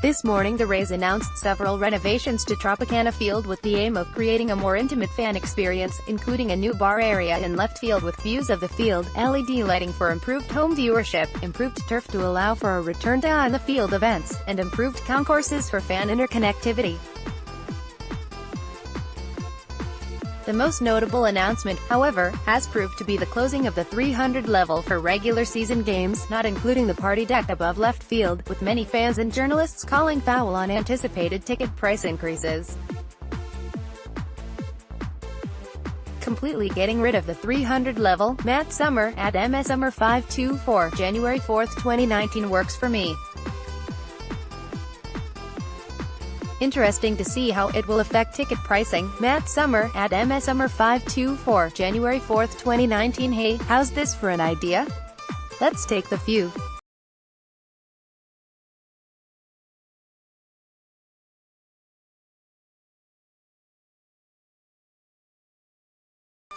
This morning the Rays announced several renovations to Tropicana Field with the aim of creating a more intimate fan experience, including a new bar area in left field with views of the field, LED lighting for improved home viewership, improved turf to allow for a return to on-the-field events, and improved concourses for fan interconnectivity. The most notable announcement, however, has proved to be the closing of the 300 level for regular season games, not including the party deck above left field, with many fans and journalists calling foul on anticipated ticket price increases. Completely getting rid of the 300 level, Matt Summer, at MSummer524, January 4, 2019 works for me. Interesting to see how it will affect ticket pricing. Matt Summer, at MSummer524, January 4, 2019. Hey, how's this for an idea? Let's take the view.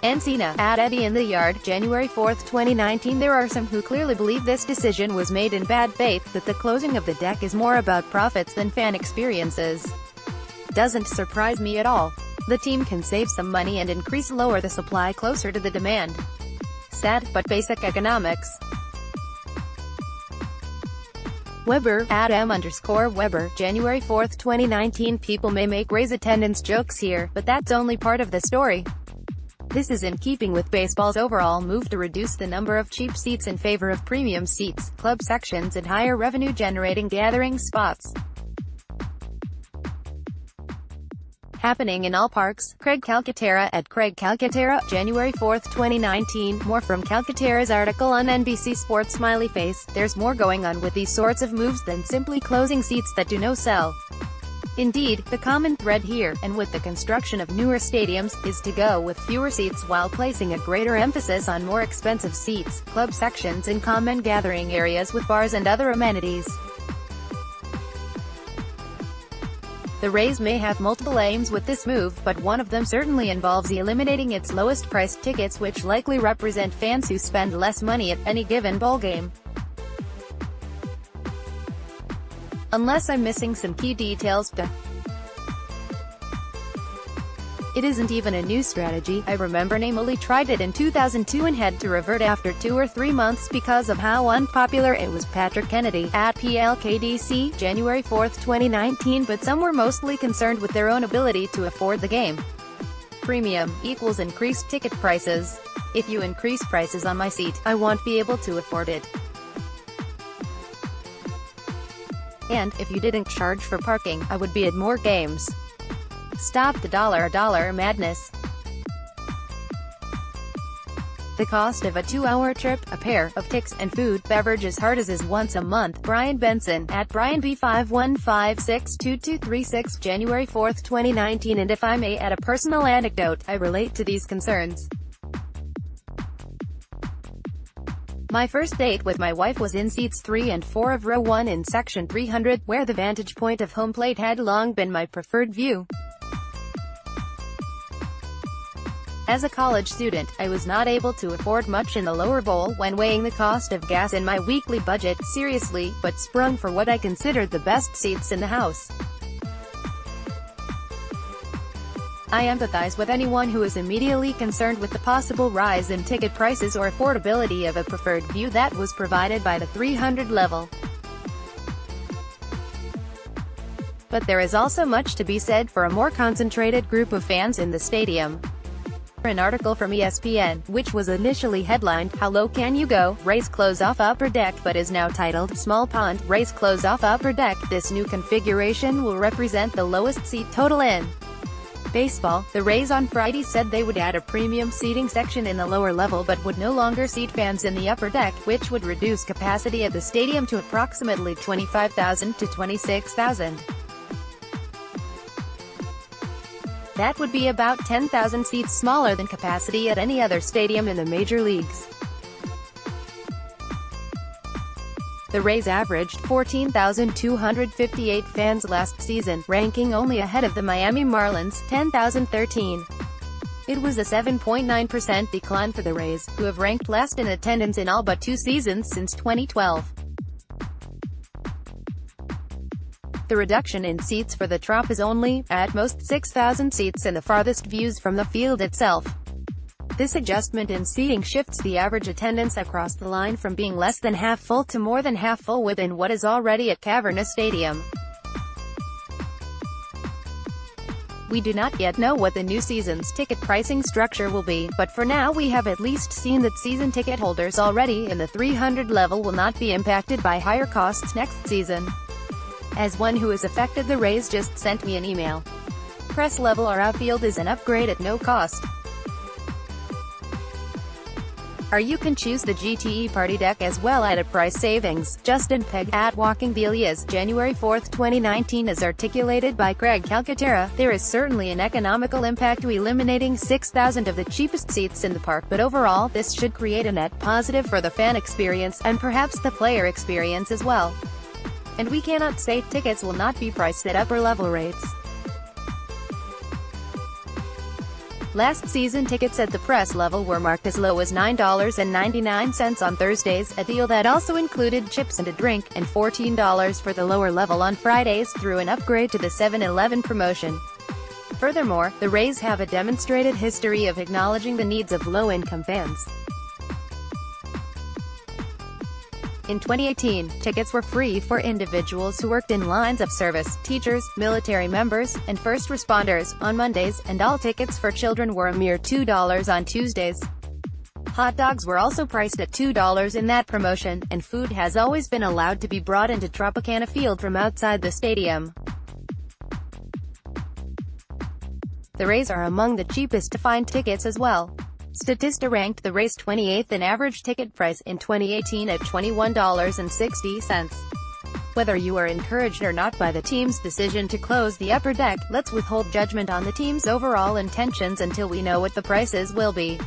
Encina, at Eddie in the Yard, January 4, 2019. There are some who clearly believe this decision was made in bad faith, that the closing of the deck is more about profits than fan experiences. Doesn't surprise me at all. The team can save some money and lower the supply closer to the demand. Sad, but basic economics. Weber, at M_Weber, January 4, 2019. People may make Rays attendance jokes here, but that's only part of the story. This is in keeping with baseball's overall move to reduce the number of cheap seats in favor of premium seats, club sections and higher revenue-generating gathering spots. Happening in all parks. Craig Calcaterra, at Craig Calcaterra, January 4, 2019. More from Calcaterra's article on NBC Sports. Smiley face. There's more going on with these sorts of moves than simply closing seats that do no sell. Indeed, the common thread here, and with the construction of newer stadiums, is to go with fewer seats while placing a greater emphasis on more expensive seats, club sections and common gathering areas with bars and other amenities. The Rays may have multiple aims with this move, but one of them certainly involves eliminating its lowest-priced tickets, which likely represent fans who spend less money at any given ballgame. Unless I'm missing some key details. It isn't even a new strategy. I remember Namely tried it in 2002 and had to revert after 2 or 3 months because of how unpopular it was. Patrick Kennedy, at PLKDC, January 4, 2019. But some were mostly concerned with their own ability to afford the game. Premium equals increased ticket prices. If you increase prices on my seat, I won't be able to afford it. And, if you didn't charge for parking, I would be at more games. Stop the dollar madness. The cost of a 2-hour trip, a pair of tickets, and food, beverage as hard as is once a month. Brian Benson, at BrianB51562236, January 4, 2019. And if I may add a personal anecdote, I relate to these concerns. My first date with my wife was in seats 3 and 4 of row 1 in section 300, where the vantage point of home plate had long been my preferred view. As a college student, I was not able to afford much in the lower bowl when weighing the cost of gas in my weekly budget seriously, but sprung for what I considered the best seats in the house. I empathize with anyone who is immediately concerned with the possible rise in ticket prices or affordability of a preferred view that was provided by the 300 level. But there is also much to be said for a more concentrated group of fans in the stadium. An article from ESPN, which was initially headlined, "How Low Can You Go? Rays Close Off Upper Deck," but is now titled, "Small Pond, Rays Close Off Upper Deck." This new configuration will represent the lowest seat total in baseball. The Rays on Friday said they would add a premium seating section in the lower level but would no longer seat fans in the upper deck, which would reduce capacity at the stadium to approximately 25,000 to 26,000. That would be about 10,000 seats smaller than capacity at any other stadium in the major leagues. The Rays averaged 14,258 fans last season, ranking only ahead of the Miami Marlins, 10,013. It was a 7.9% decline for the Rays, who have ranked last in attendance in all but 2 seasons since 2012. The reduction in seats for the Trop is only, at most, 6,000 seats in the farthest views from the field itself. This adjustment in seating shifts the average attendance across the line from being less than half full to more than half full within what is already a cavernous stadium. We do not yet know what the new season's ticket pricing structure will be, but for now we have at least seen that season ticket holders already in the 300 level will not be impacted by higher costs next season. As one who is affected, the Rays just sent me an email. Press level or outfield is an upgrade at no cost. Or you can choose the GTE Party Deck as well at a price savings. Justin Pegg, at Walking Delias, January 4, 2019. As articulated by Craig Calcaterra, there is certainly an economical impact to eliminating 6,000 of the cheapest seats in the park, but overall, this should create a net positive for the fan experience, and perhaps the player experience as well. And we cannot say tickets will not be priced at upper-level rates. Last season tickets at the press level were marked as low as $9.99 on Thursdays, a deal that also included chips and a drink, and $14 for the lower level on Fridays through an upgrade to the 7-Eleven promotion. Furthermore, the Rays have a demonstrated history of acknowledging the needs of low-income fans. In 2018, tickets were free for individuals who worked in lines of service, teachers, military members, and first responders, on Mondays, and all tickets for children were a mere $2 on Tuesdays. Hot dogs were also priced at $2 in that promotion, and food has always been allowed to be brought into Tropicana Field from outside the stadium. The Rays are among the cheapest to find tickets as well. Statista ranked the Rays 28th in average ticket price in 2018 at $21.60. Whether you are encouraged or not by the team's decision to close the upper deck, let's withhold judgment on the team's overall intentions until we know what the prices will be.